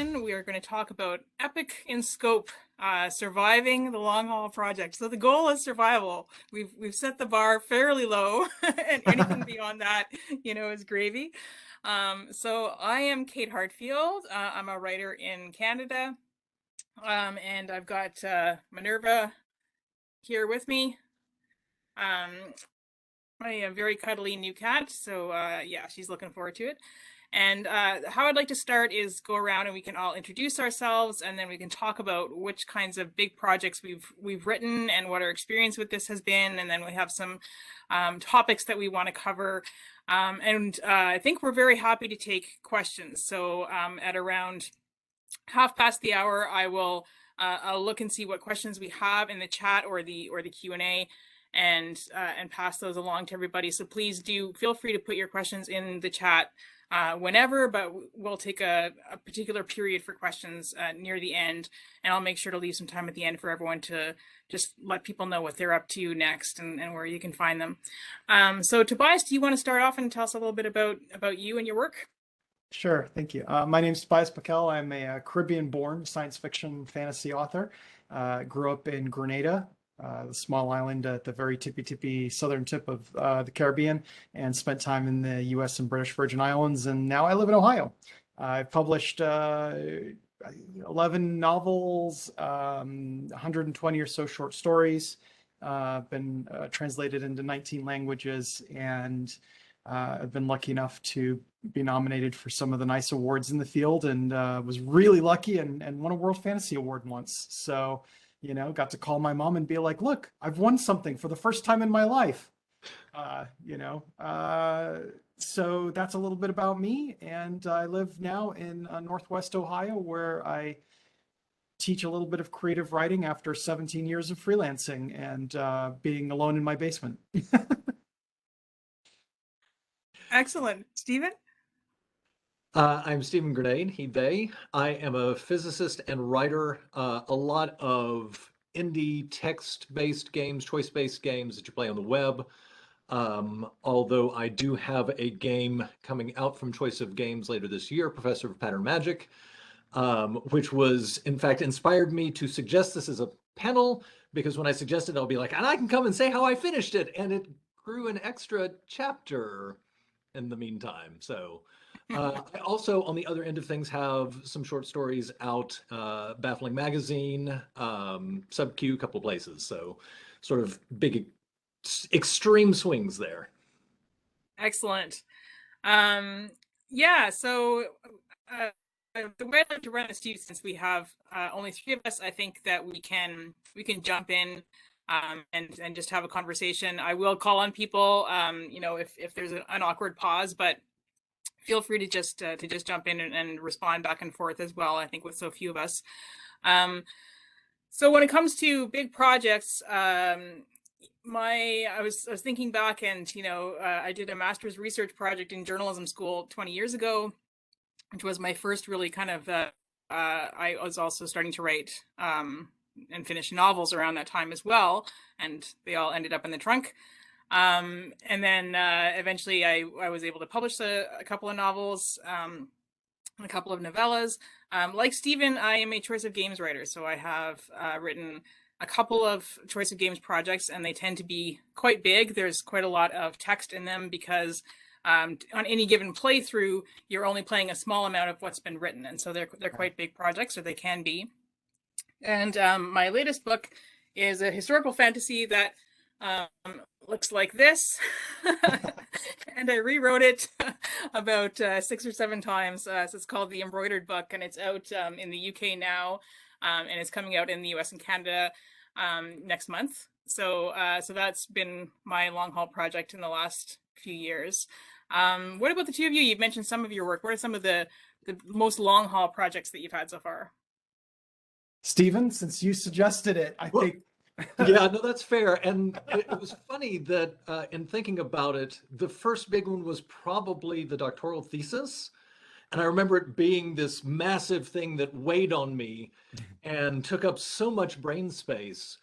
everyone. We are going to talk about epic in scope, surviving the long haul project. So the goal is survival. We've set the bar fairly low, and anything beyond that, is gravy. So I am Kate Hartfield. I'm a writer in Canada, and I've got Minerva here with me. My very cuddly new cat. So yeah, she's looking forward to it. And how I'd like to start is go around and we can all introduce ourselves, and then we can talk about which kinds of big projects we've written and what our experience with this has been, and then we have some topics that we want to cover. And I think we're very happy to take questions. So at around half past the hour, I'll look and see what questions we have in the chat or the Q&A, and pass those along to everybody. So please do feel free to put your questions in the chat whenever, but we'll take a particular period for questions near the end, and I'll make sure to leave some time at the end for everyone to just let people know what they're up to next and where you can find them. So Tobias, do you want to start off and tell us a little bit about you and your work? Sure, thank you. My name is Tobias Pakel. I'm a Caribbean-born science fiction fantasy author. Grew up in Grenada, the small island at the very tippy southern tip of the Caribbean, and spent time in the U.S. and British Virgin Islands, and now I live in Ohio. I've published 11 novels, 120 or so short stories, been translated into 19 languages, and I've been lucky enough to be nominated for some of the nice awards in the field, and was really lucky and won a World Fantasy Award once. So, got to call my mom and be like, look, I've won something for the first time in my life. So that's a little bit about me. And I live now in Northwest Ohio, where I teach a little bit of creative writing after 17 years of freelancing and being alone in my basement. Excellent. Stephen? I'm Stephen Grenade, he, they. I am a physicist and writer. A lot of indie text-based games, choice-based games that you play on the web. Although I do have a game coming out from Choice of Games later this year, Professor of Pattern Magic, which was, in fact, inspired me to suggest this as a panel, because when I suggested it, I'll be like, and I can come and say how I finished it, and it grew an extra chapter in the meantime. So I also, on the other end of things, have some short stories out, Baffling Magazine, Sub-Q, a couple of places. So sort of big, extreme swings there. Excellent. Yeah, so the way I'd like to run this too, since we have only three of us, I think that we can jump in and just have a conversation. I will call on people, if there's an awkward pause, but feel free to just jump in and respond back and forth as well. I think with so few of us. So when it comes to big projects, I was thinking back, and I did a master's research project in journalism school 20 years ago, which was my first really kind of. I was also starting to write and finish novels around that time as well, and they all ended up in the trunk. And then eventually I was able to publish a couple of novels, a couple of novellas. Like Stephen, I am a Choice of Games writer, so I have written a couple of Choice of Games projects, and they tend to be quite big. There's quite a lot of text in them because on any given playthrough, you're only playing a small amount of what's been written, and so they're quite big projects, or they can be. And my latest book is a historical fantasy that looks like this. And I rewrote it about 6 or 7 times. So it's called The Embroidered Book, and it's out in the UK now, and it's coming out in the US and Canada next month. So that's been my long haul project in the last few years. What about the two of you? You've mentioned some of your work. What are some of the most long haul projects that you've had so far? Stephen, since you suggested it, I think. Yeah, no, that's fair. And it was funny that in thinking about it, the first big one was probably the doctoral thesis. And I remember it being this massive thing that weighed on me and took up so much brain space.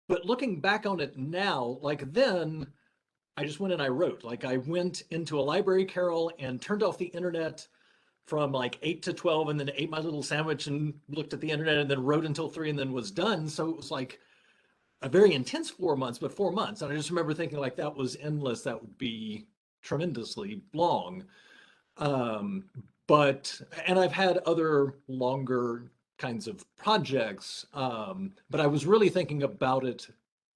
But looking back on it now, like then, I just went and I wrote. Like I went into a library carrel and turned off the internet from like 8 to 12 and then ate my little sandwich and looked at the internet and then wrote until 3 and then was done. So it was like a very intense 4 months, but 4 months. And I just remember thinking like that was endless. That would be tremendously long. Um, but, and I've had other longer kinds of projects. But I was really thinking about it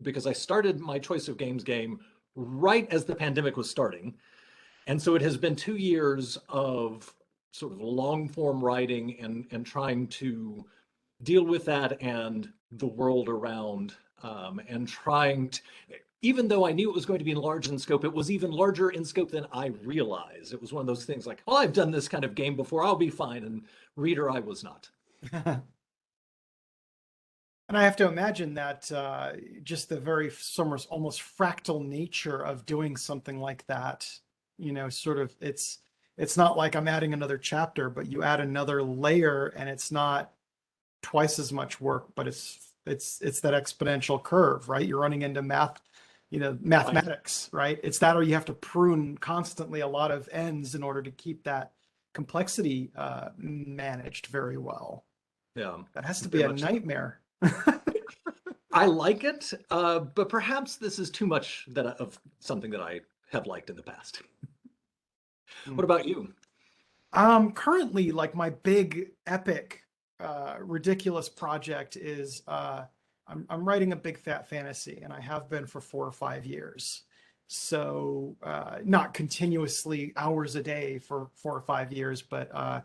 because I started my Choice of Games game right as the pandemic was starting. And so it has been 2 years of sort of long form writing and trying to deal with that and the world around, and trying to, even though I knew it was going to be large in scope, it was even larger in scope than I realized. It was one of those things like, oh, I've done this kind of game before, I'll be fine. And reader, I was not. And I have to imagine that just the very almost fractal nature of doing something like that, sort of it's not like I'm adding another chapter, but you add another layer and it's not twice as much work, but it's that exponential curve, right? You're running into mathematics, right? It's that, or you have to prune constantly a lot of ends in order to keep that complexity managed very well. Yeah, That has to be very a much so. nightmare. I like it, but perhaps this is too much of something that I have liked in the past. What about you? Currently, like my big epic, ridiculous project is I'm writing a big fat fantasy, and I have been for 4 or 5 years. So not continuously hours a day for 4 or 5 years, but I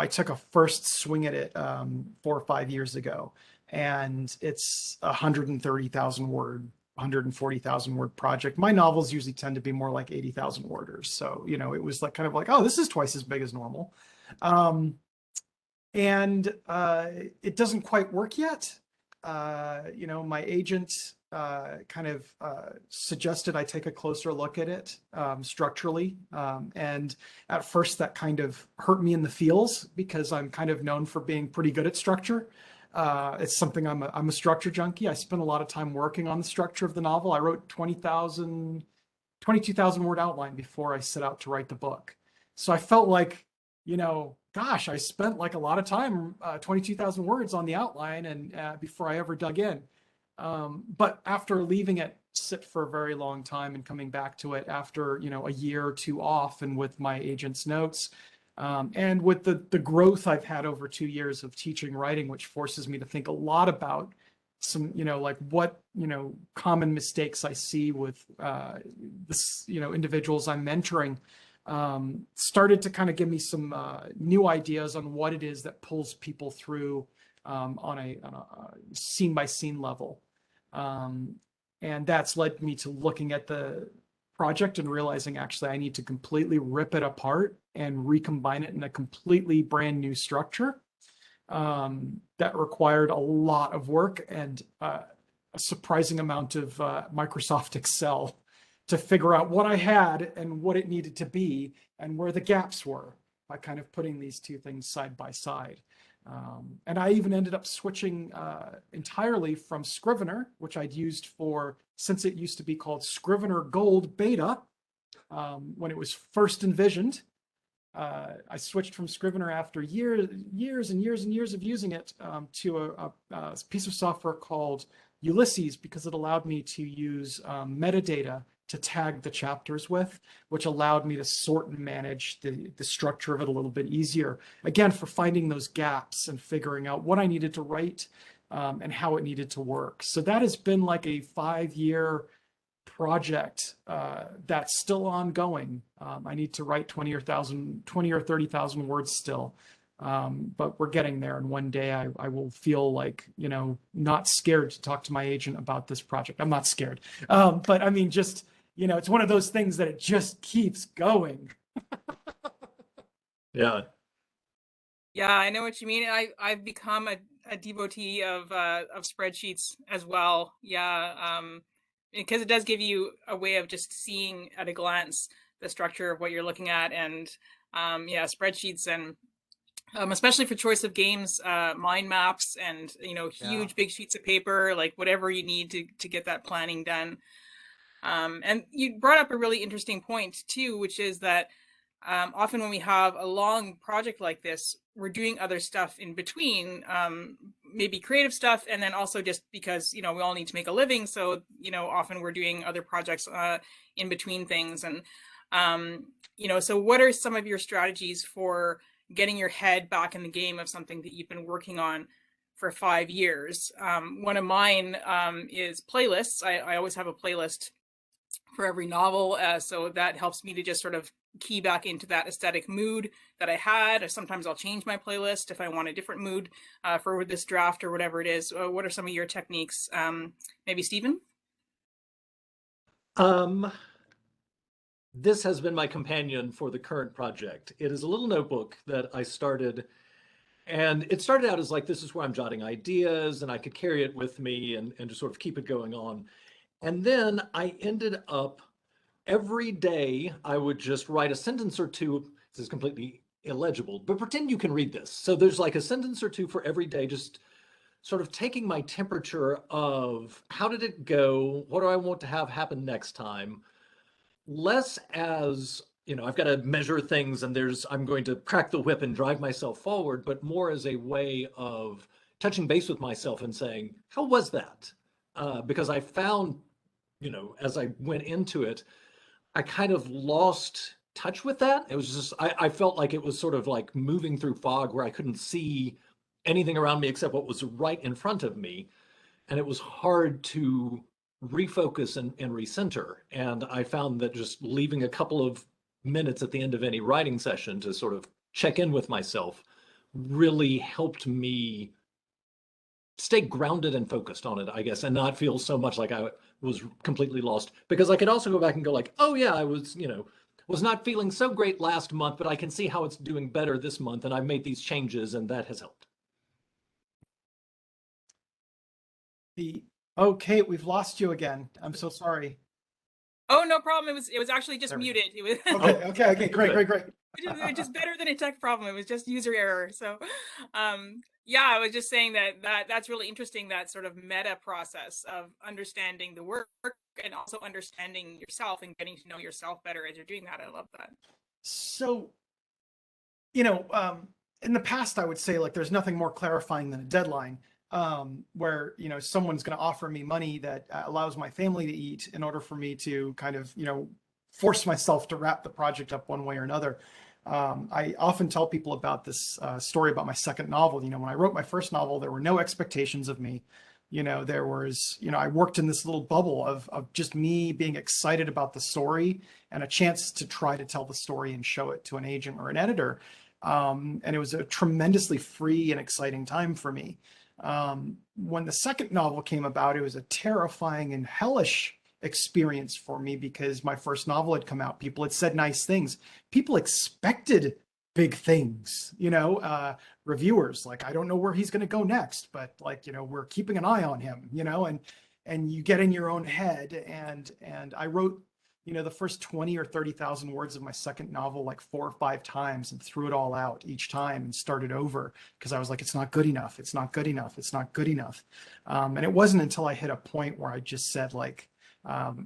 took a first swing at it 4 or 5 years ago, and it's 130,000 word 140,000 word project. My novels usually tend to be more like 80,000 worders. So, it was like kind of like, oh, this is twice as big as normal. And it doesn't quite work yet. My agent kind of suggested I take a closer look at it structurally. And at first that kind of hurt me in the feels because I'm kind of known for being pretty good at structure. It's something I'm a structure junkie. I spent a lot of time working on the structure of the novel. I wrote 22,000 word outline before I set out to write the book. So I felt like, gosh, I spent like a lot of time, 22,000 words on the outline and before I ever dug in. But after leaving it sit for a very long time and coming back to it after, a year or two off and with my agent's notes, and with the growth I've had over 2 years of teaching writing, which forces me to think a lot about some, like what, common mistakes I see with this, individuals I'm mentoring, started to kind of give me some new ideas on what it is that pulls people through on a scene by scene level. And that's led me to looking at the project and realizing actually I need to completely rip it apart and recombine it in a completely brand new structure. That required a lot of work and a surprising amount of Microsoft Excel to figure out what I had and what it needed to be and where the gaps were by kind of putting these two things side by side. And I even ended up switching entirely from Scrivener, which I'd used since it used to be called Scrivener Gold Beta, when it was first envisioned. I switched from Scrivener after years and years and years of using it to a piece of software called Ulysses, because it allowed me to use metadata to tag the chapters with, which allowed me to sort and manage the structure of it a little bit easier. Again, for finding those gaps and figuring out what I needed to write and how it needed to work. So that has been like a 5-year project that's still ongoing. I need to write 20 or 30,000 words still. But we're getting there. And one day I will feel like, not scared to talk to my agent about this project. I'm not scared. But I mean, just, it's one of those things that it just keeps going. Yeah. Yeah, I know what you mean. I've become a devotee of spreadsheets as well. Yeah, because it does give you a way of just seeing at a glance the structure of what you're looking at, and yeah, spreadsheets and especially for choice of games, mind maps and huge big sheets of paper, like whatever you need to get that planning done. And you brought up a really interesting point too, which is that often when we have a long project like this, we're doing other stuff in between, maybe creative stuff, and then also just because, we all need to make a living. So, often we're doing other projects in between things. And, so what are some of your strategies for getting your head back in the game of something that you've been working on for 5 years? One of mine is playlists. I always have a playlist for every novel. So that helps me to just sort of key back into that aesthetic mood that I had. Sometimes I'll change my playlist if I want a different mood for this draft or whatever it is. What are some of your techniques? Maybe Stephen? This has been my companion for the current project. It is a little notebook that I started, and it started out as like, this is where I'm jotting ideas and I could carry it with me and just sort of keep it going on. And then I ended up every day I would just write a sentence or two. This is completely illegible, but pretend you can read this. So there's like a sentence or two for every day, just sort of taking my temperature of how did it go? What do I want to have happen next time? Less as, I've got to measure things and I'm going to crack the whip and drive myself forward, but more as a way of touching base with myself and saying, how was that? Because I found, as I went into it, I kind of lost touch with that. It was just, I felt like it was sort of like moving through fog where I couldn't see anything around me except what was right in front of me. And it was hard to refocus and recenter. And I found that just leaving a couple of minutes at the end of any writing session to sort of check in with myself really helped me stay grounded and focused on it, I guess, and not feel so much like I was completely lost. Because I could also go back and go like, oh yeah, I was, was not feeling so great last month, but I can see how it's doing better this month, and I've made these changes, and that has helped. Kate, we've lost you again. I'm so sorry. Oh, no problem. It was actually just There we go. muted. It was Okay, great. which is better than a tech problem. It was just user error. So, yeah, I was just saying that's really interesting, that sort of meta process of understanding the work and also understanding yourself and getting to know yourself better as you're doing that. I love that. So, in the past, I would say like there's nothing more clarifying than a deadline, where, someone's going to offer me money that allows my family to eat in order for me to kind of, force myself to wrap the project up one way or another. I often tell people about this story about my second novel. When I wrote my first novel, there were no expectations of me. There was, I worked in this little bubble of just me being excited about the story and a chance to try to tell the story and show it to an agent or an editor. And it was a tremendously free and exciting time for me. When the second novel came about, it was a terrifying and hellish experience for me because my first novel had come out. People had said nice things. People expected big things, reviewers like, I don't know where he's going to go next, but like, we're keeping an eye on him, and you get in your own head. And I wrote, the first 20 or 30,000 words of my second novel like 4 or 5 times and threw it all out each time and started over because I was like, it's not good enough. It's not good enough. It's not good enough. And it wasn't until I hit a point where I just said like,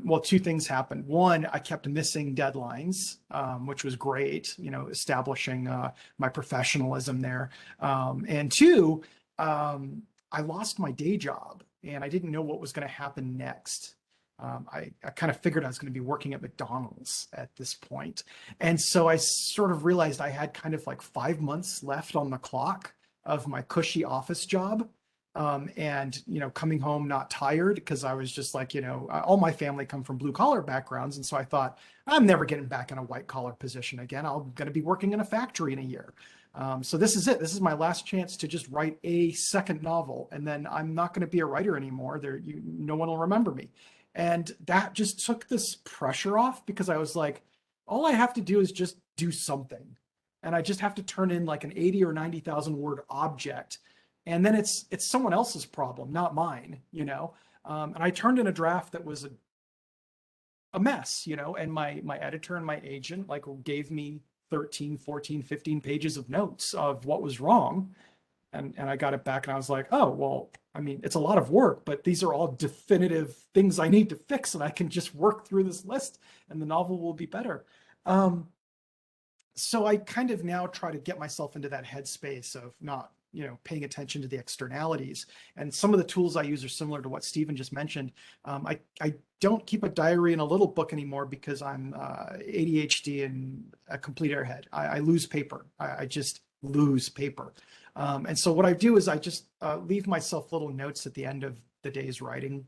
well, 2 things happened. One, I kept missing deadlines, which was great, establishing my professionalism there. And 2, I lost my day job and I didn't know what was going to happen next. I kind of figured I was going to be working at McDonald's at this point. And so I sort of realized I had kind of like 5 months left on the clock of my cushy office job. And, coming home not tired because I was just like, all my family come from blue collar backgrounds. And so I thought, I'm never getting back in a white collar position again. I'm going to be working in a factory in a year. So this is it. This is my last chance to just write a second novel. And then I'm not going to be a writer anymore. No one will remember me. And that just took this pressure off because I was like, all I have to do is just do something. And I just have to turn in like an 80 or 90,000 word object. And then it's someone else's problem, not mine, And I turned in a draft that was a mess, and my editor and my agent like gave me 13, 14, 15 pages of notes of what was wrong. And I got it back and I was like, oh, well, I mean, it's a lot of work, but these are all definitive things I need to fix and I can just work through this list and the novel will be better. So I kind of now try to get myself into that headspace of not, paying attention to the externalities. And some of the tools I use are similar to what Stephen just mentioned. I don't keep a diary in a little book anymore because I'm ADHD and a complete airhead. I lose paper. I just lose paper. And so what I do is I just leave myself little notes at the end of the day's writing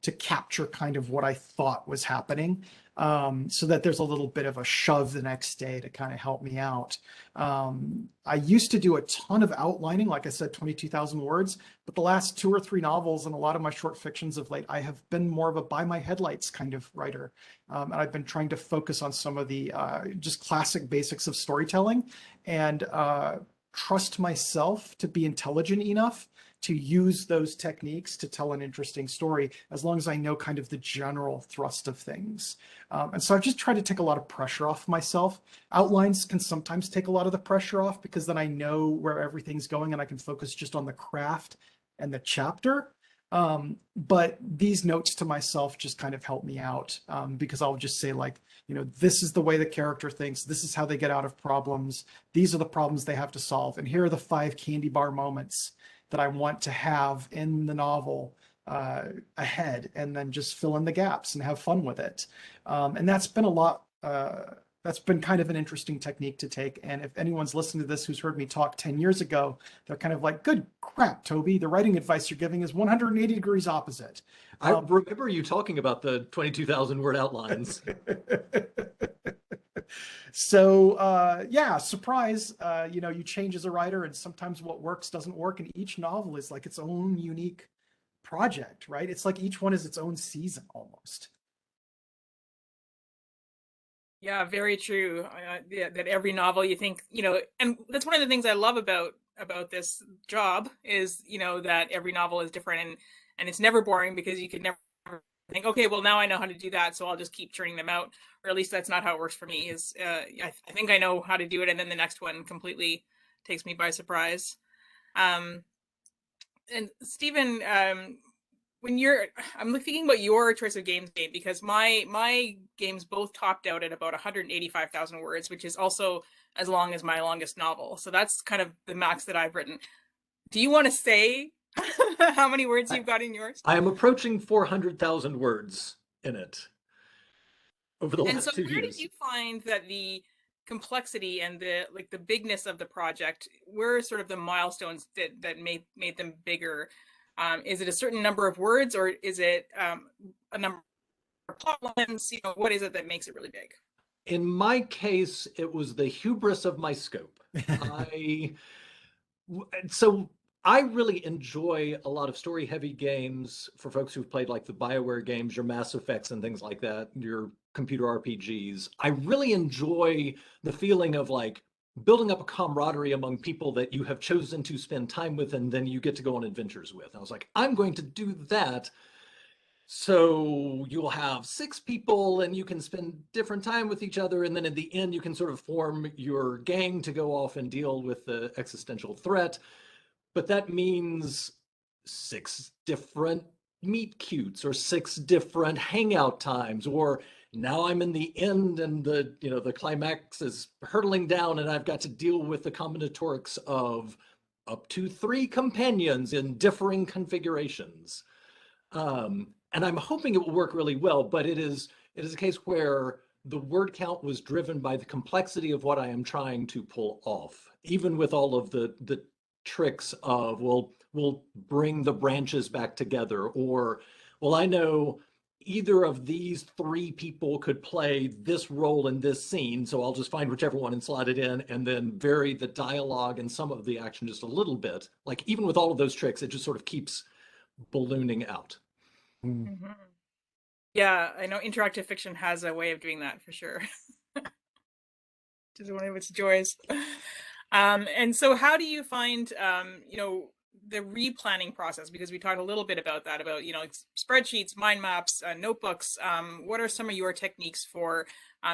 to capture kind of what I thought was happening, so that there's a little bit of a shove the next day to kind of help me out. I used to do a ton of outlining, like I said, 22,000 words, but the last 2 or 3 novels and a lot of my short fictions of late, I have been more of a by my headlights kind of writer. And I've been trying to focus on some of the just classic basics of storytelling and trust myself to be intelligent enough to use those techniques to tell an interesting story, as long as I know kind of the general thrust of things. And so I've just tried to take a lot of pressure off myself. Outlines can sometimes take a lot of the pressure off because then I know where everything's going and I can focus just on the craft and the chapter. But these notes to myself just kind of help me out, because I'll just say like, this is the way the character thinks. This is how they get out of problems. These are the problems they have to solve. And here are the 5 candy bar moments that I want to have in the novel ahead, and then just fill in the gaps and have fun with it. And that's been a lot. That's been kind of an interesting technique to take. And if anyone's listening to this who's heard me talk 10 years ago, they're kind of like, good crap, Toby, the writing advice you're giving is 180 degrees opposite. I remember you talking about the 22,000 word outlines. So yeah, surprise, you change as a writer, and sometimes what works doesn't work, and each novel is like its own unique project, right? It's like each one is its own season almost. Yeah, very true. Yeah, that every novel you think, and that's one of the things I love about this job is, that every novel is different, and it's never boring because you could never think, okay, well now I know how to do that, so I'll just keep churning them out. Or at least that's not how it works for me. Is I think I know how to do it, and then the next one completely takes me by surprise. Um, and Stephen, when I'm thinking about your choice of games game, because my games both topped out at about 185,000 words, which is also as long as my longest novel. So that's kind of the max that I've written. Do you want to say how many words you've got in yours? I am approaching 400,000 words in it over the And so last 2 where did years. you find that the complexity and the bigness of the project were sort of the milestones that made them bigger? Is it a certain number of words, or is it a number of plot lines? What is it that makes it really big? In my case, it was the hubris of my scope. So I really enjoy a lot of story heavy games for folks who've played like the BioWare games, your Mass Effects and things like that, your computer RPGs. I really enjoy the feeling of like building up a camaraderie among people that you have chosen to spend time with, and then you get to go on adventures with. I was like, I'm going to do that. So you'll have 6 people and you can spend different time with each other. And then in the end, you can sort of form your gang to go off and deal with the existential threat. But that means 6 different meet cutes or 6 different hangout times, or now I'm in the end and the climax is hurtling down and I've got to deal with the combinatorics of up to 3 companions in differing configurations. And I'm hoping it will work really well, but it is a case where the word count was driven by the complexity of what I am trying to pull off, even with all of the tricks of, well, we'll bring the branches back together, or, well, I know either of these 3 people could play this role in this scene, so I'll just find whichever one and slot it in, and then vary the dialogue and some of the action just a little bit. Like, even with all of those tricks, it just sort of keeps ballooning out. Mm-hmm. Yeah, I know interactive fiction has a way of doing that for sure. Which is one of its joys. And so how do you find, the replanning process? Because we talked a little bit about that, about, spreadsheets, mind maps, notebooks. What are some of your techniques for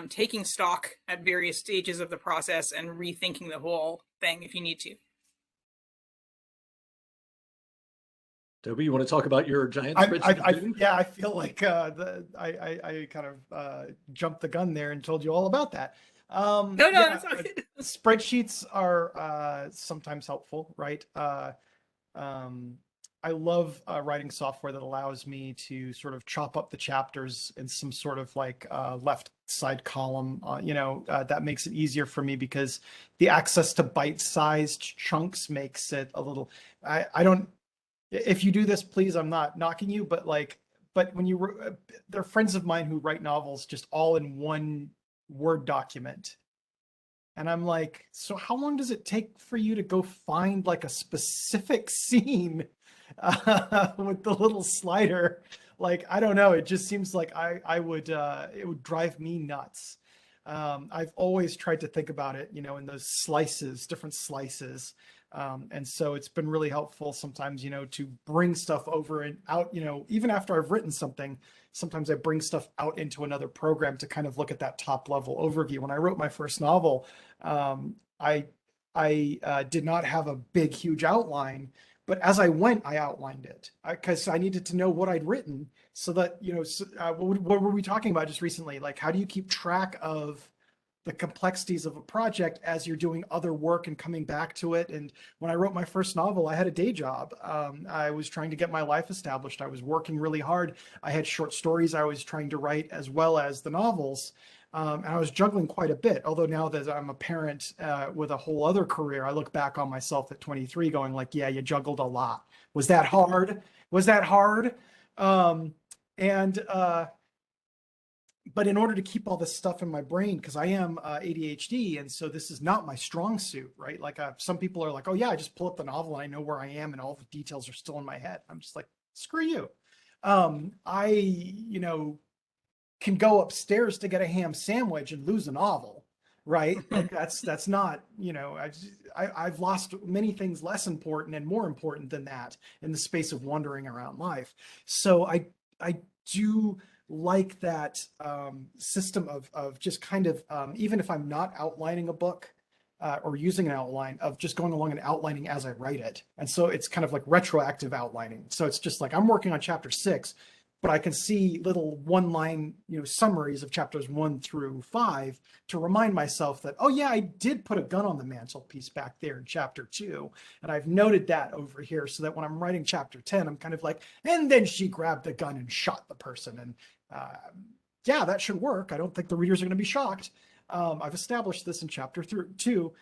taking stock at various stages of the process and rethinking the whole thing if you need to? Toby, you want to talk about your giant spreadsheet? Yeah, I feel like I kind of jumped the gun there and told you all about that. No, no, Yeah, that's okay. spreadsheets are sometimes helpful, right? Um, I love writing software that allows me to sort of chop up the chapters in some sort of like left side column. That makes it easier for me because the access to bite-sized chunks makes it a little. I don't. If you do this, please, I'm not knocking you, but like, but when there are friends of mine who write novels just all in one Word document. And I'm like, so how long does it take for you to go find like a specific scene with the little slider? Like, I don't know. It just seems like I would it would drive me nuts. I've always tried to think about it, in those slices, different slices. And so it's been really helpful sometimes, to bring stuff over and out, even after I've written something, sometimes I bring stuff out into another program to kind of look at that top level overview. When I wrote my first novel, um, I I did not have a big, huge outline, but as I went, I outlined it because I needed to know what I'd written so that, what were we talking about just recently? Like, how do you keep track of the complexities of a project as you're doing other work and coming back to it? And when I wrote my first novel, I had a day job. I was trying to get my life established. I was working really hard. I had short stories I was trying to write as well as the novels. And I was juggling quite a bit. Although now that I'm a parent with a whole other career, I look back on myself at 23 going like, yeah, you juggled a lot. Was that hard? Was that hard? Um, and but in order to keep all this stuff in my brain, because I am ADHD, and so this is not my strong suit, right? Like some people are like, oh yeah, I just pull up the novel and I know where I am and all the details are still in my head. I'm just like, screw you. I can go upstairs to get a ham sandwich and lose a novel, right? Like that's not, I've lost many things less important and more important than that in the space of wandering around life. So I do like that system of just kind of even if I'm not outlining a book or using an outline, of just going along and outlining as I write it. And so it's kind of like retroactive outlining. So it's just like I'm working on chapter 6, but I can see little one line, summaries of chapters 1 through 5 to remind myself that, oh yeah, I did put a gun on the mantelpiece back there in chapter 2. And I've noted that over here so that when I'm writing chapter 10, I'm kind of like, and then she grabbed the gun and shot the person. And yeah, that should work. I don't think the readers are going to be shocked. I've established this in chapter 2.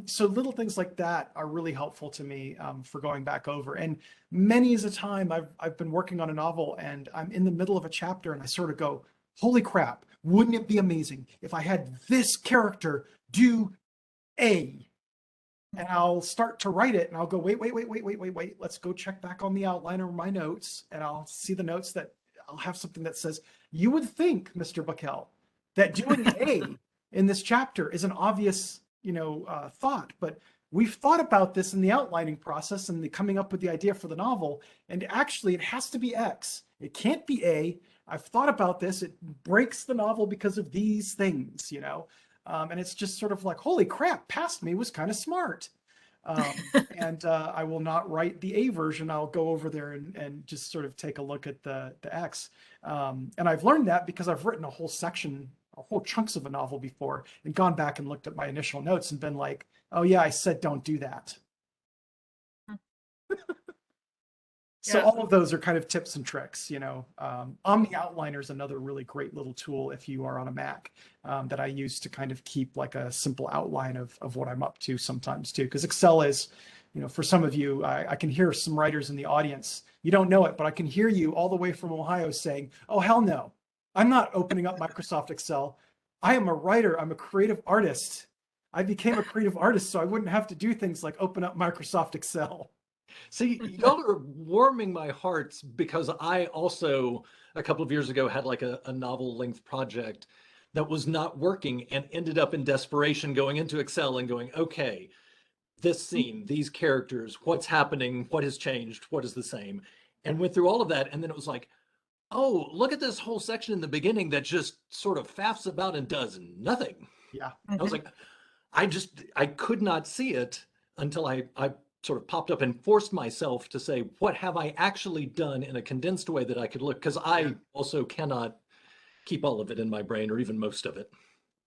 So little things like that are really helpful to me for going back over. And many as a time I've been working on a novel and I'm in the middle of a chapter and I sort of go, holy crap, wouldn't it be amazing if I had this character do A? And I'll start to write it and I'll go, wait. Let's go check back on the outline or my notes. And I'll see the notes that I'll have something that says, you would think, Mr. Buckell, that doing A in this chapter is an obvious, thought, but we've thought about this in the outlining process and the coming up with the idea for the novel. And actually it has to be X. It can't be A. I've thought about this. It breaks the novel because of these things. And it's just sort of like, holy crap, past me was kind of smart. And I will not write the A version. I'll go over there and just sort of take a look at the X. And I've learned that because I've written a whole section, a whole chunks of a novel before and gone back and looked at my initial notes and been like, oh yeah, I said don't do that. So Yeah. all of those are kind of tips and tricks, Omni Outliner is another really great little tool if you are on a Mac that I use to kind of keep like a simple outline of what I'm up to sometimes too. Because Excel is, for some of you, I can hear some writers in the audience. You don't know it, but I can hear you all the way from Ohio saying, oh, hell no, I'm not opening up Microsoft Excel. I am a writer. I'm a creative artist. I became a creative artist so I wouldn't have to do things like open up Microsoft Excel. See, y'all are warming my hearts because I also, a couple of years ago, had like a novel length project that was not working and ended up in desperation going into Excel and going, okay, this scene, these characters, what's happening, what has changed, what is the same, and went through all of that. And then it was like, oh, look at this whole section in the beginning that just sort of faffs about and does nothing. Yeah. I was like, I could not see it until I sort of popped up and forced myself to say, what have I actually done in a condensed way that I could look? Because I also cannot keep all of it in my brain or even most of it.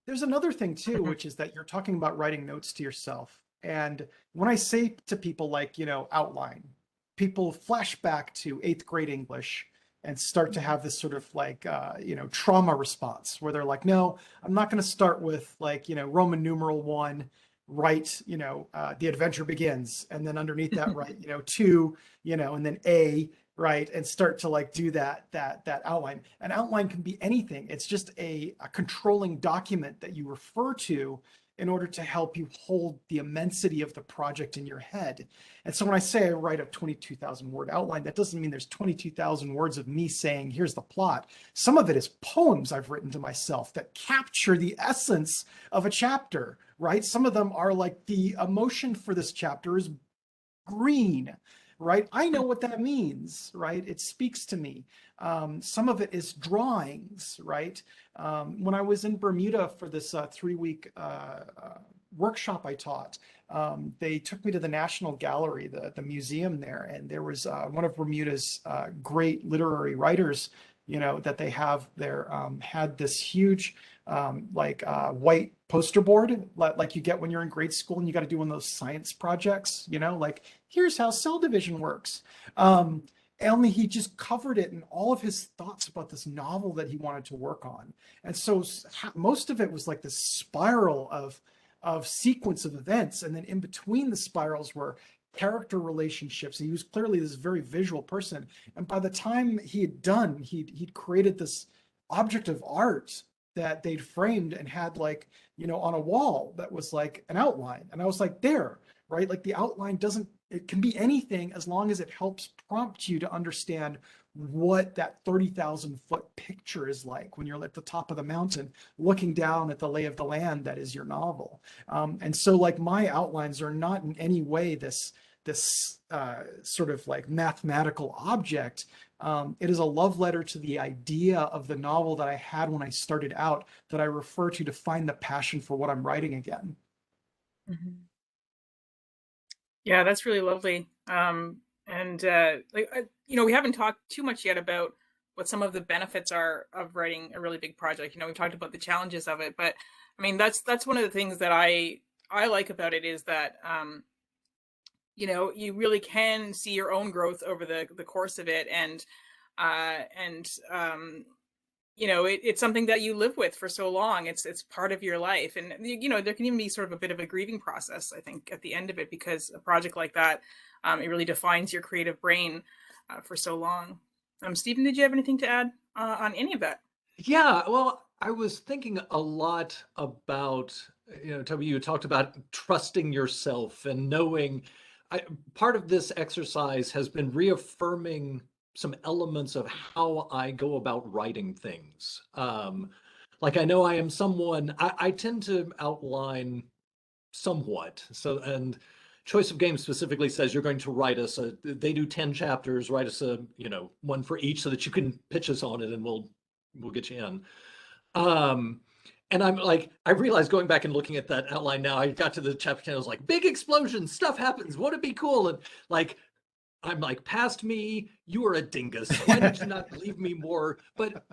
There's another thing too, which is that you're talking about writing notes to yourself. And when I say to people like, outline, people flash back to eighth grade English and start to have this sort of like, trauma response where they're like, no, I'm not going to start with like, Roman numeral one, write, the adventure begins. And then underneath that, write, two, and then A, right, and start to like do that outline. An outline can be anything. It's just a controlling document that you refer to in order to help you hold the immensity of the project in your head. And so when I say I write a 22,000 word outline, that doesn't mean there's 22,000 words of me saying, here's the plot. Some of it is poems I've written to myself that capture the essence of a chapter, right? Some of them are like, the emotion for this chapter is green, right? I know what that means, right? It speaks to me. Some of it is drawings, right? When I was in Bermuda for this 3-week workshop I taught, they took me to the National Gallery, the museum there, and there was one of Bermuda's great literary writers, that they have there, had this huge white poster board like you get when you're in grade school and you got to do one of those science projects, like here's how cell division works. Only he just covered it in all of his thoughts about this novel that he wanted to work on. And so most of it was like this spiral of sequence of events. And then in between the spirals were character relationships. He was clearly this very visual person. And by the time he had done, he'd created this object of art that they'd framed and had like, on a wall that was like an outline. And I was like, there, right? Like the outline it can be anything as long as it helps prompt you to understand what that 30,000 foot picture is like when you're at the top of the mountain looking down at the lay of the land that is your novel. And so like my outlines are not in any way this sort of like mathematical object. It is a love letter to the idea of the novel that I had when I started out that I refer to find the passion for what I'm writing again. Mhm. Yeah, that's really lovely. And we haven't talked too much yet about what some of the benefits are of writing a really big project. We've talked about the challenges of it, but I mean that's one of the things that I like about it is that you really can see your own growth over the course of it, and uh and um it's something that you live with for so long. It's part of your life, and there can even be sort of a bit of a grieving process, I think, at the end of it, because a project like that, it really defines your creative brain for so long. Stephen, did you have anything to add on any of that? Yeah, well, I was thinking a lot about, Toby, you talked about trusting yourself and knowing. Part of this exercise has been reaffirming some elements of how I go about writing things. Like I know I am someone, I tend to outline somewhat. So, and Choice of Games specifically says you're going to write us they do 10 chapters, write us one for each so that you can pitch us on it and we'll get you in. Um, and I'm like, I realized going back and looking at that outline now, I got to the chapter 10, I was like, big explosions, stuff happens, would it be cool? And like, I'm like, past me, you are a dingus. Why did you not leave me more? But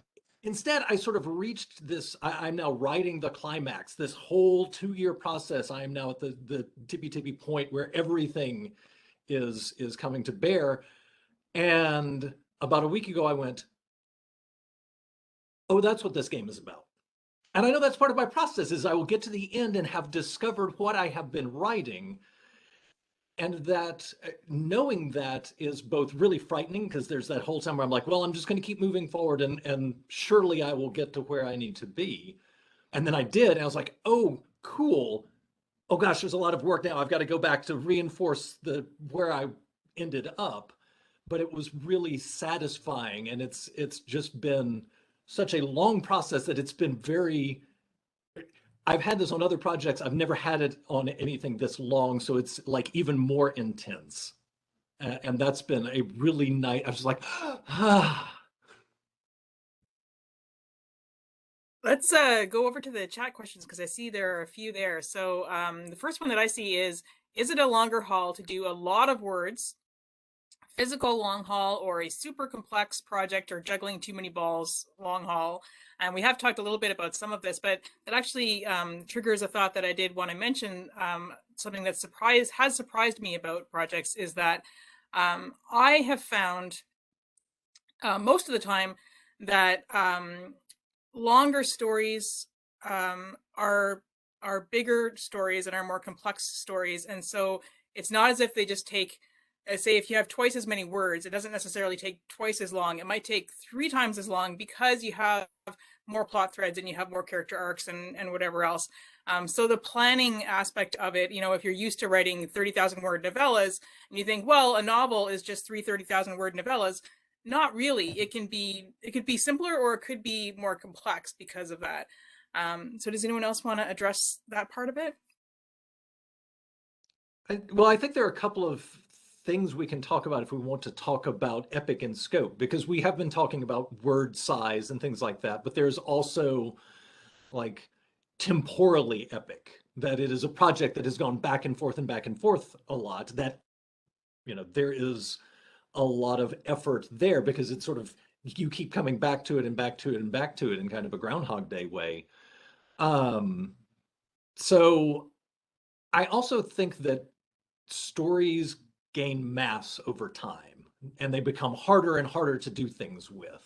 instead, I sort of reached this. I'm now writing the climax. This whole 2-year process. I am now at the tippy point where everything is coming to bear. And about a week ago, I went, "Oh, that's what this game is about." And I know that's part of my process. Is I will get to the end and have discovered what I have been writing, and that knowing that is both really frightening because there's that whole time where I'm like, well, I'm just going to keep moving forward and surely I will get to where I need to be. And then I did, and I was like, oh, cool. Oh gosh, there's a lot of work now. I've got to go back to reinforce the where I ended up. But it was really satisfying, and it's just been such a long process that it's been very. I've had this on other projects. I've never had it on anything this long, so it's like even more intense. And that's been a really nice. I was just like, ah. Let's go over to the chat questions because I see there are a few there. So the first one that I see is it a longer haul to do a lot of words, physical long haul or a super complex project or juggling too many balls long haul. And we have talked a little bit about some of this, but it actually triggers a thought that I did want to mention. Something that has surprised me about projects is that I have found most of the time that longer stories are bigger stories and are more complex stories, and so it's not as if they just take, say, if you have twice as many words, it doesn't necessarily take twice as long. It might take 3 times as long because you have more plot threads and you have more character arcs and whatever else. So the planning aspect of it, if you're used to writing 30,000 word novellas and you think, well, a novel is just three 30,000 word novellas, not really. It could be simpler or it could be more complex because of that. So does anyone else want to address that part of it? Well, I think there are a couple of things we can talk about if we want to talk about epic in scope, because we have been talking about word size and things like that, but there's also like temporally epic, that it is a project that has gone back and forth a lot, that, there is a lot of effort there because it's sort of, you keep coming back to it and back to it and back to it in kind of a Groundhog Day way. So I also think that stories gain mass over time and they become harder and harder to do things with.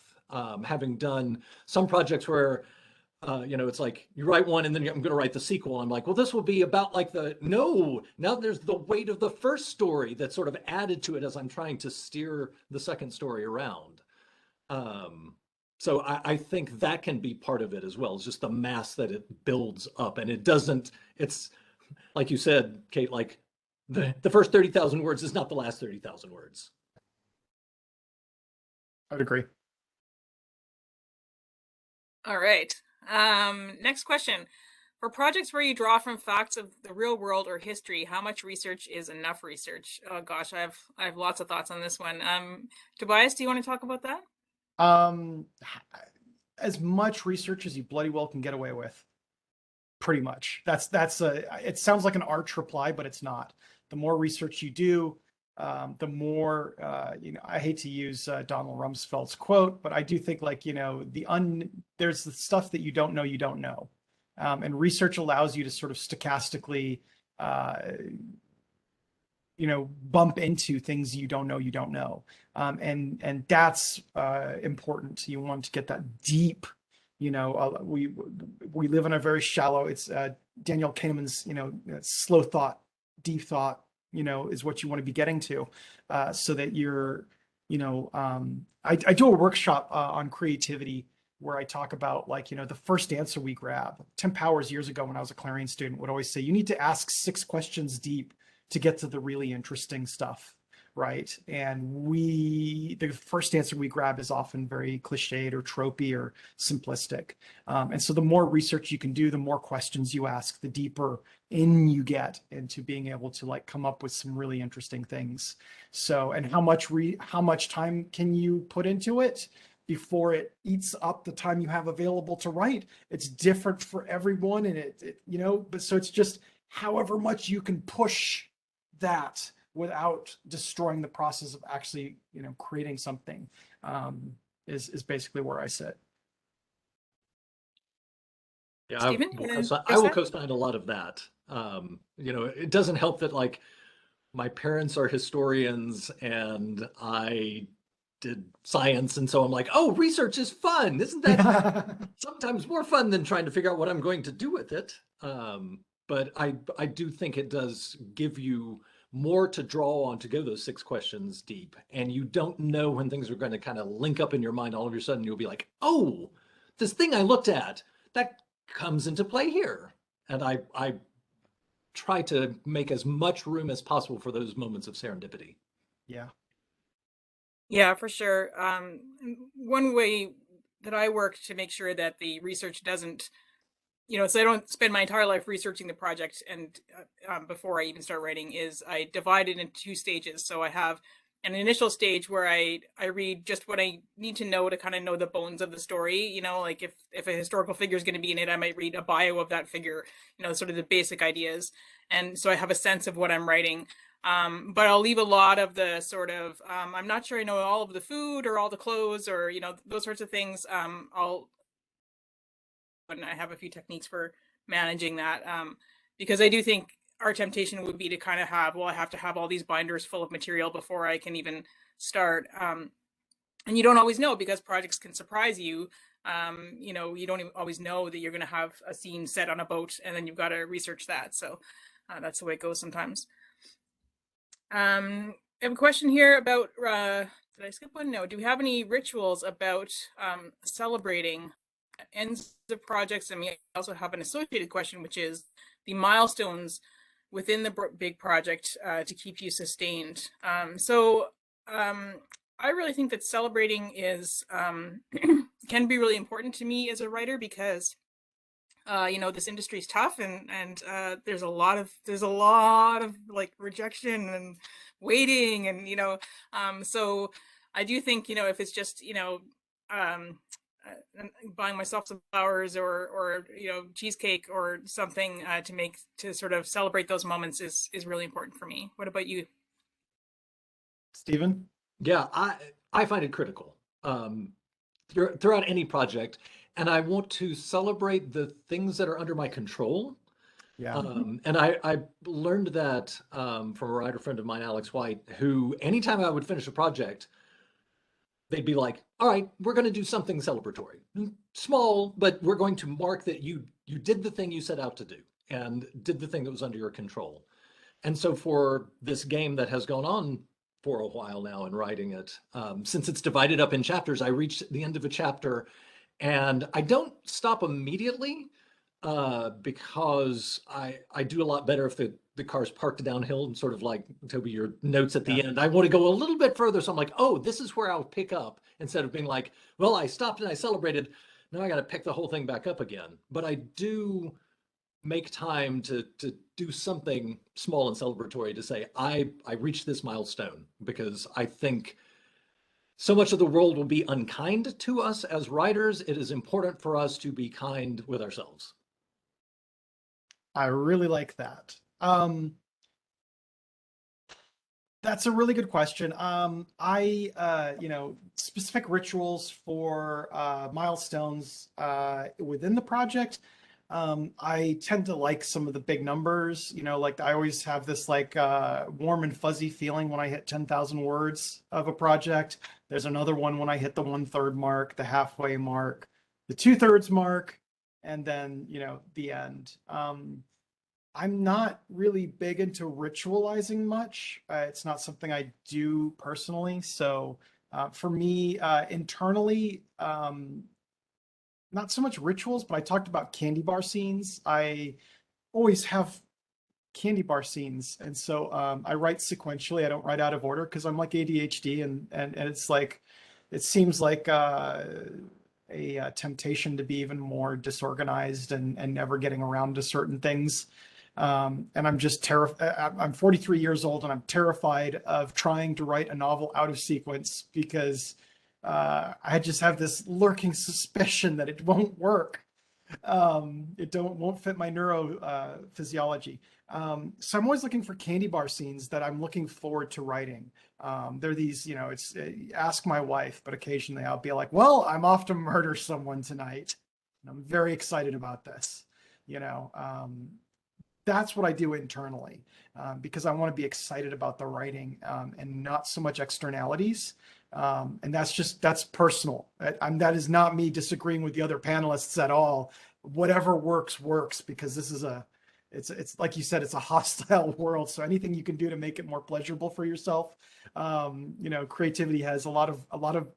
Having done some projects where, it's like you write one and then I'm going to write the sequel. I'm like, well, this will be about like no, now there's the weight of the first story that's sort of added to it as I'm trying to steer the second story around. So I think that can be part of it as well. It's just the mass that it builds up, and it's like you said, Kate, like the first 30,000 words is not the last 30,000 words. I would agree. All right. Next question. For projects where you draw from facts of the real world or history, how much research is enough research? Oh gosh, I have lots of thoughts on this one. Tobias, do you want to talk about that? Um, as much research as you bloody well can get away with. Pretty much. It sounds like an arch reply, but it's not. The more research you do, the more, I hate to use Donald Rumsfeld's quote, but I do think like, there's the stuff that you don't know. And research allows you to sort of stochastically, bump into things you don't know. And that's important. You want to get that deep, we live in a very shallow, it's Daniel Kahneman's, slow thought, deep thought, is what you want to be getting to, so that you're, I do a workshop on creativity where I talk about like, the first answer we grab. Tim Powers years ago when I was a Clarion student would always say, you need to ask 6 questions deep to get to the really interesting stuff, right? And the first answer we grab is often very cliched or tropey or simplistic. And so the more research you can do, the more questions you ask, the deeper in you get into being able to like come up with some really interesting things. So, and how much time can you put into it before it eats up the time you have available to write? It's different for everyone, and but so it's just however much you can push that without destroying the process of actually, creating something, is basically where I sit. Yeah, Stephen, I will co-sign a lot of that. It doesn't help that like my parents are historians and I did science, and so I'm like, oh, research is fun. Isn't that sometimes more fun than trying to figure out what I'm going to do with it? But I do think it does give you more to draw on to go those 6 questions deep, and you don't know when things are going to kind of link up in your mind. All of a sudden, you'll be like, oh, this thing I looked at that comes into play here, and I try to make as much room as possible for those moments of serendipity. Yeah. Yeah, for sure. One way that I work to make sure that the research doesn't, so I don't spend my entire life researching the project and before I even start writing, is I divide it into 2 stages. So I have an initial stage where I read just what I need to know to kind of know the bones of the story. Like if a historical figure is going to be in it, I might read a bio of that figure, sort of the basic ideas. And so I have a sense of what I'm writing. But I'll leave a lot of the sort of, I'm not sure I know all of the food or all the clothes or, you know, those sorts of things. And I have a few techniques for managing that, because I do think our temptation would be to kind of have, well, I have to have all these binders full of material before I can even start. And you don't always know, because projects can surprise you. You know, you don't even always know that you're going to have a scene set on a boat, and then you've got to research that. So that's the way it goes sometimes. I have a question here about, did I skip one? No. Do we have any rituals about celebrating ends of projects? And we also have an associated question, which is the milestones within the big project to keep you sustained. I really think that celebrating is can be really important to me as a writer, because you know, this industry is tough, and there's a lot of like rejection and waiting, and you know, so I do think, you know, if it's just, you know, buying myself some flowers or you know, cheesecake or something to sort of celebrate those moments is really important for me. What about you, Stephen? Yeah, I find it critical throughout any project, and I want to celebrate the things that are under my control. Yeah. And I learned that from a writer friend of mine, Alex White, who anytime I would finish a project, they'd be like, "All right, we're going to do something celebratory, small, but we're going to mark that you did the thing you set out to do and did the thing that was under your control." And so for this game that has gone on for a while now in writing it, since it's divided up in chapters, I reach the end of a chapter and I don't stop immediately because I do a lot better if the car's parked downhill, and sort of like, Toby, your notes at the Yeah. end. I want to go a little bit further. So I'm like, oh, this is where I'll pick up, instead of being like, well, I stopped and I celebrated. Now I got to pick the whole thing back up again. But I do make time to do something small and celebratory to say, I reached this milestone, because I think so much of the world will be unkind to us as writers. It is important for us to be kind with ourselves. I really like that. That's a really good question. You know, specific rituals for milestones within the project. I tend to like some of the big numbers. You know, like I always have this like warm and fuzzy feeling when I hit 10,000 words of a project. There's another one when I hit the 1/3 mark, the halfway mark, the 2/3 mark, and then, you know, the end. I'm not really big into ritualizing much. It's not something I do personally. So for me, internally, not so much rituals, but I talked about candy bar scenes. I always have candy bar scenes. And so I write sequentially. I don't write out of order because I'm like ADHD, and it's like, it seems like a temptation to be even more disorganized and never getting around to certain things. And I'm just terrified. I'm 43 years old and I'm terrified of trying to write a novel out of sequence, because I just have this lurking suspicion that it won't work. It won't fit my neuro physiology. So I'm always looking for candy bar scenes that I'm looking forward to writing. They're these, you know, it's ask my wife, but occasionally I'll be like, well, I'm off to murder someone tonight, and I'm very excited about this. You know, that's what I do internally, because I want to be excited about the writing, and not so much externalities. And that's personal. That is not me disagreeing with the other panelists at all. Whatever works, because this is it's like you said, it's a hostile world. So anything you can do to make it more pleasurable for yourself. You know, creativity has a lot of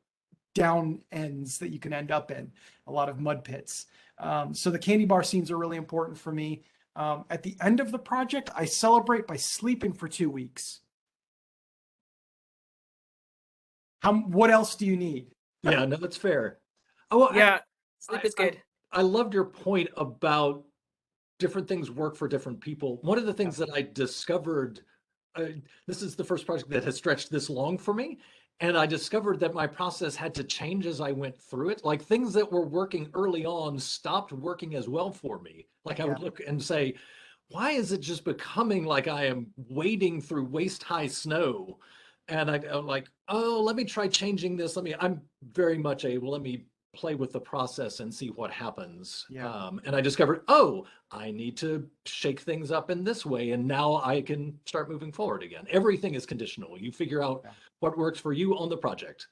down ends that you can end up in, a lot of mud pits. So the candy bar scenes are really important for me. At the end of the project, I celebrate by sleeping for 2 weeks. What else do you need? Yeah, no, that's fair. Oh, yeah, sleep is I, good. I loved your point about different things work for different people. One of the Yeah. things that I discovered, uh, this is the first project that has stretched this long for me. And I discovered that my process had to change as I went through it. Like things that were working early on stopped working as well for me. Like I would Yeah. look and say, why is it just becoming like I am wading through waist-high snow? And I'm like, oh, let me try changing this. I'm very much let me play with the process and see what happens. Yeah. And I discovered, oh, I need to shake things up in this way. And now I can start moving forward again. Everything is conditional. You figure out Yeah. what works for you on the project.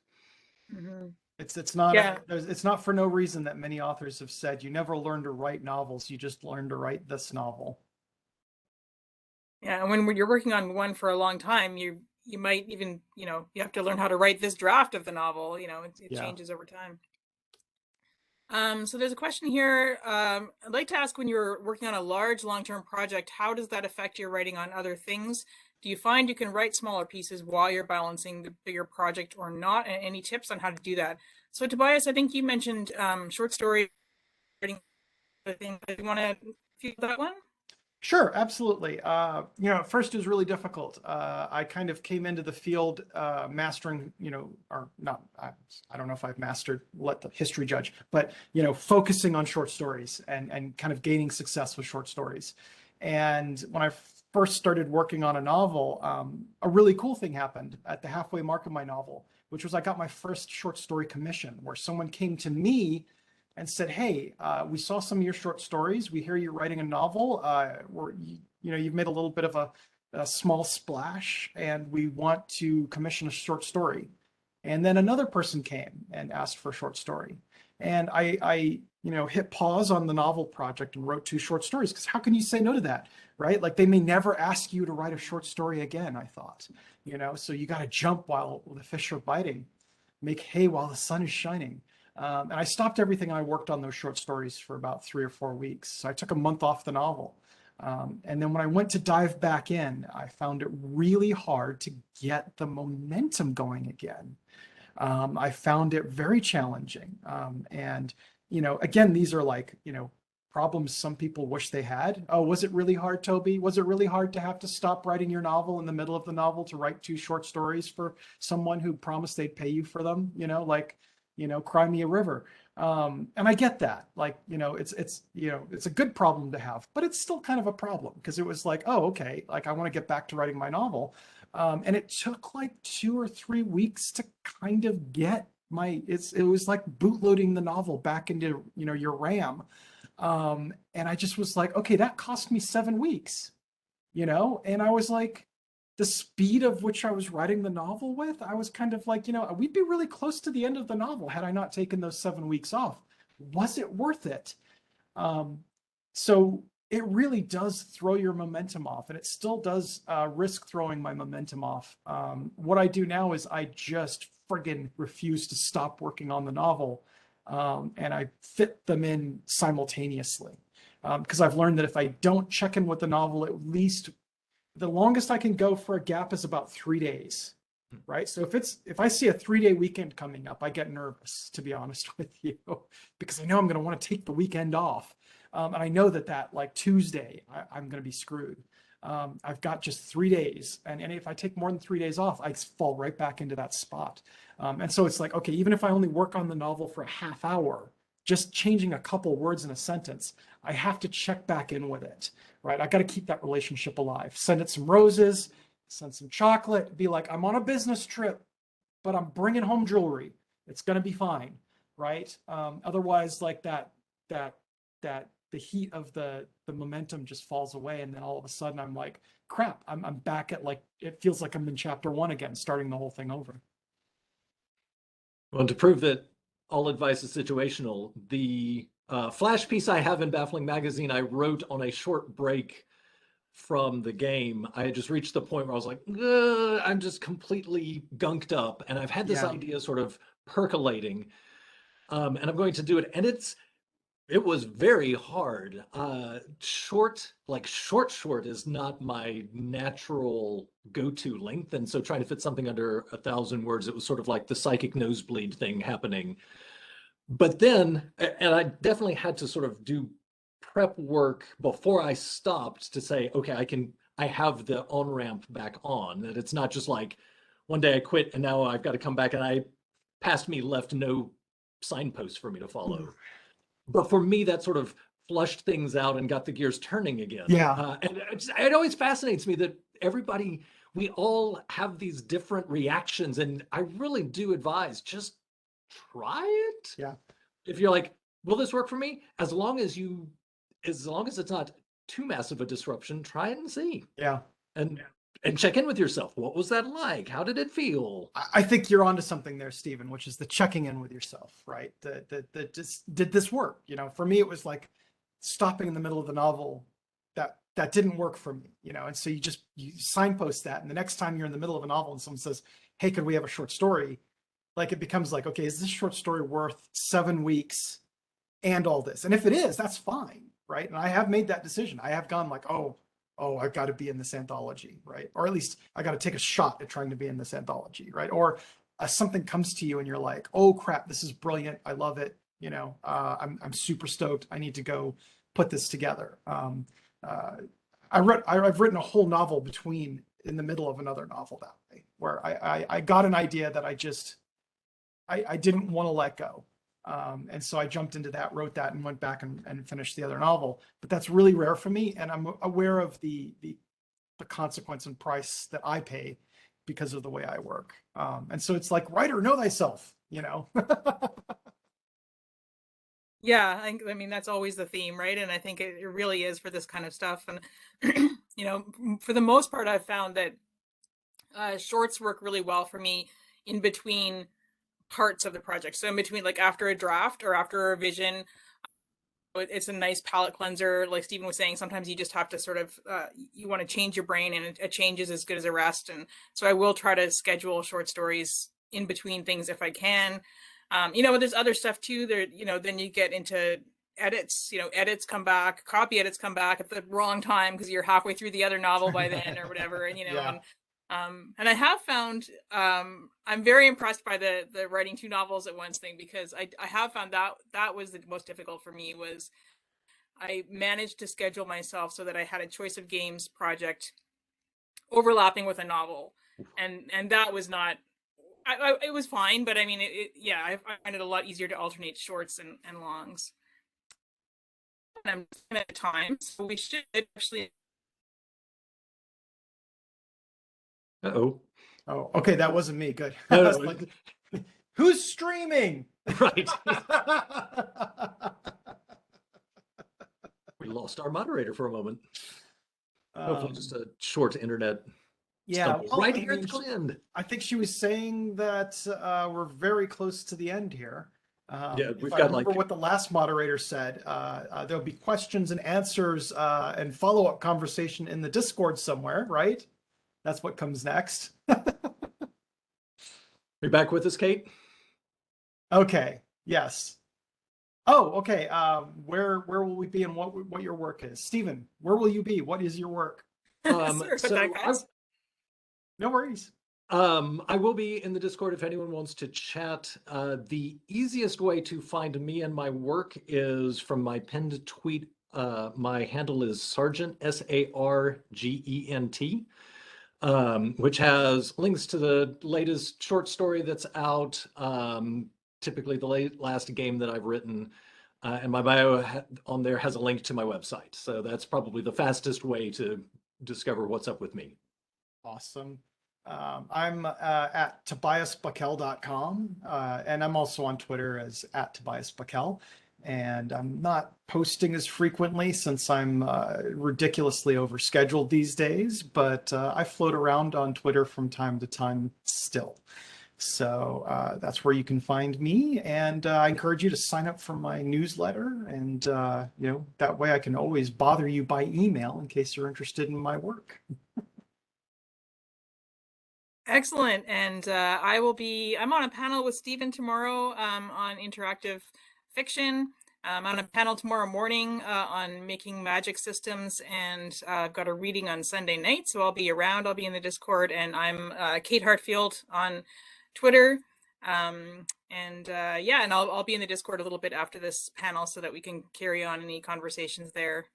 Mm-hmm. It's not Yeah. it's not for no reason that many authors have said you never learn to write novels, you just learn to write this novel. Yeah, and when you're working on one for a long time, you might even, you have to learn how to write this draft of the novel. It Yeah. changes over time. So there's a question here. I'd like to ask, when you're working on a large long-term project, how does that affect your writing on other things? Do you find you can write smaller pieces while you're balancing the bigger project or not? And any tips on how to do that? So Tobias, I think you mentioned short story writing. I think, do you want to feel that one? Sure, absolutely. At first it was really difficult. I kind of came into the field mastering, or not, I don't know if I've mastered, let the history judge, but, focusing on short stories and kind of gaining success with short stories. And when I first started working on a novel, a really cool thing happened at the halfway mark of my novel, which was I got my first short story commission where someone came to me and said, "Hey, we saw some of your short stories. We hear you're writing a novel. You've made a little bit of a small splash, and we want to commission a short story." And then another person came and asked for a short story, and I hit pause on the novel project and wrote 2 short stories, because how can you say no to that, right? Like, they may never ask you to write a short story again, I thought, so you got to jump while the fish are biting, make hay while the sun is shining. And I stopped everything and I worked on those short stories for about 3 or 4 weeks. So I took a month off the novel. And then when I went to dive back in, I found it really hard to get the momentum going again. I found it very challenging. Again, these are like, problems some people wish they had. Oh, was it really hard, Toby? Was it really hard to have to stop writing your novel in the middle of the novel to write 2 short stories for someone who promised they'd pay you for them? Cry me a river. And I get that. Like, it's a good problem to have, but it's still kind of a problem, because it was like, oh, okay, like, I want to get back to writing my novel. And it took like 2 or 3 weeks to kind of get it was like bootloading the novel back into, your RAM. And I just was like, okay, that cost me 7 weeks, and I was like, the speed of which I was writing the novel with, I was kind of like, we'd be really close to the end of the novel had I not taken those 7 weeks off. Was it worth it? So it really does throw your momentum off, and it still does risk throwing my momentum off. What I do now is I just friggin' refuse to stop working on the novel, and I fit them in simultaneously. Because I've learned that if I don't check in with the novel, at least the longest I can go for a gap is about 3 days, right? So if I see a 3-day weekend coming up, I get nervous, to be honest with you, because I know I'm going to want to take the weekend off. And I know that like Tuesday, I'm going to be screwed. I've got just 3 days. And if I take more than 3 days off, I fall right back into that spot. And so it's like, okay, even if I only work on the novel for a half hour, just changing a couple words in a sentence, I have to check back in with it, right? I got to keep that relationship alive. Send it some roses, send some chocolate, be like, I'm on a business trip, but I'm bringing home jewelry. It's going to be fine, right? Otherwise, like that the heat of the momentum just falls away, and then all of a sudden I'm like, crap, I'm back at, like, it feels like I'm in chapter 1 again, starting the whole thing over. Well, to prove that all advice is situational, the flash piece I have in Baffling Magazine, I wrote on a short break from the game. I had just reached the point where I was like, I'm just completely gunked up, and I've had this Yeah. idea sort of percolating, and I'm going to do it. And it was very hard. Short is not my natural go-to length, and so trying to fit something under 1,000 words, it was sort of like the psychic nosebleed thing happening. But then, and I definitely had to sort of do prep work before I stopped to say, okay, I have the on-ramp back on, that it's not just like one day I quit and now I've got to come back, and past me left no signpost for me to follow. But for me, that sort of flushed things out and got the gears turning again. Yeah. And it always fascinates me that we all have these different reactions. And I really do advise just try it. Yeah. If you're like, will this work for me? As long as it's not too massive a disruption, try it and see. Yeah. And check in with yourself. What was that like? How did it feel? I think you're onto something there, Stephen, which is the checking in with yourself, right? Just did this work? You know, for me, it was like stopping in the middle of the novel that didn't work for me, you know, and so you signpost that, and the next time you're in the middle of a novel and someone says, "Hey, could we have a short story?" Like it becomes like, okay, is this short story worth 7 weeks and all this? And if it is, that's fine, right? And I have made that decision. I have gone like, oh, I've got to be in this anthology, right? Or at least I got to take a shot at trying to be in this anthology, right? Or something comes to you and you're like, oh crap, this is brilliant. I love it. You know, I'm super stoked. I need to go put this together. I've written a whole novel in the middle of another novel that way, where I got an idea that I didn't want to let go. And so I jumped into that, wrote that, and went back and finished the other novel. But that's really rare for me, and I'm aware of the consequence and price that I pay because of the way I work. And so it's like, writer, know thyself, you know. Yeah, I mean that's always the theme, right? And I think it really is for this kind of stuff. And you know, for the most part, I've found that shorts work really well for me in between parts of the project. So in between, like after a draft or after a revision, it's a nice palate cleanser. Like Stephen was saying, sometimes you just have to sort of you want to change your brain, and a change is as good as a rest. And so I will try to schedule short stories in between things if I can. You know, but there's other stuff too. There, you know, then you get into edits. You know, copy edits come back at the wrong time because you're halfway through the other novel by then or whatever. And you know, Yeah. and I have found I'm very impressed by the writing 2 novels at once thing, because I have found that was the most difficult for me. Was I managed to schedule myself so that I had a choice of games project overlapping with a novel, and that was not. It was fine, but I mean, yeah, I find it a lot easier to alternate shorts and longs. And I'm at time, so we should actually. Uh-oh. Oh, okay, that wasn't me. Good. No, I was no. like, who's streaming? Right. We lost our moderator for a moment. Hopefully just a short internet yeah, stumble. well, Right I here at mean, the end. I think she was saying that we're very close to the end here. Yeah, If we've I got remember like what the last moderator said, there'll be questions and answers and follow-up conversation in the Discord somewhere, right? That's what comes next. You're back with us, Kate? Okay. Yes. Oh, okay. Where will we be and what your work is? Stephen, where will you be? What is your work? Sorry about that, guys. No worries. I will be in the Discord if anyone wants to chat. The easiest way to find me and my work is from my pinned tweet. My handle is Sargent, Sargent, which has links to the latest short story that's out, typically the last game that I've written. And my bio on there has a link to my website. So that's probably the fastest way to discover what's up with me. Awesome. I'm at tobiasbuckel.com, and I'm also on Twitter as at tobiasbuckel. And I'm not posting as frequently since I'm ridiculously overscheduled these days, but I float around on Twitter from time to time still. So that's where you can find me, and I encourage you to sign up for my newsletter, and you know, that way I can always bother you by email in case you're interested in my work. Excellent. And I'm on a panel with Stephen tomorrow on interactive fiction. I'm on a panel tomorrow morning on making magic systems, and I've got a reading on Sunday night, so I'll be around. I'll be in the Discord, and I'm Kate Hartfield on Twitter. Yeah, and I'll be in the Discord a little bit after this panel so that we can carry on any conversations there.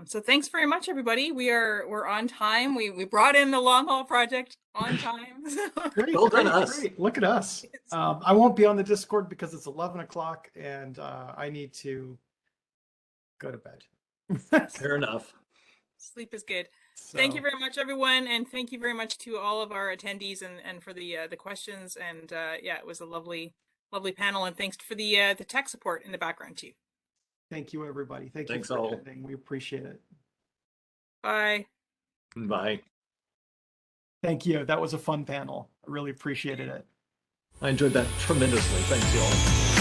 So thanks very much, everybody. We're on time. We brought in the long haul project on time. Great, Well done, great, us. great. Look at us. I won't be on the Discord because it's 11 o'clock and I need to go to bed. Yes. Fair enough. Sleep is good. Thank you So, very much, everyone, and thank you very much to all of our attendees and for the questions. And yeah, it was a lovely panel, and thanks for the tech support in the background too. thank you, everybody. Thank you Thanks for all. attending. We appreciate it. Bye. Bye. Thank you. That was a fun panel. I really appreciated it. I enjoyed that tremendously. Thanks, y'all.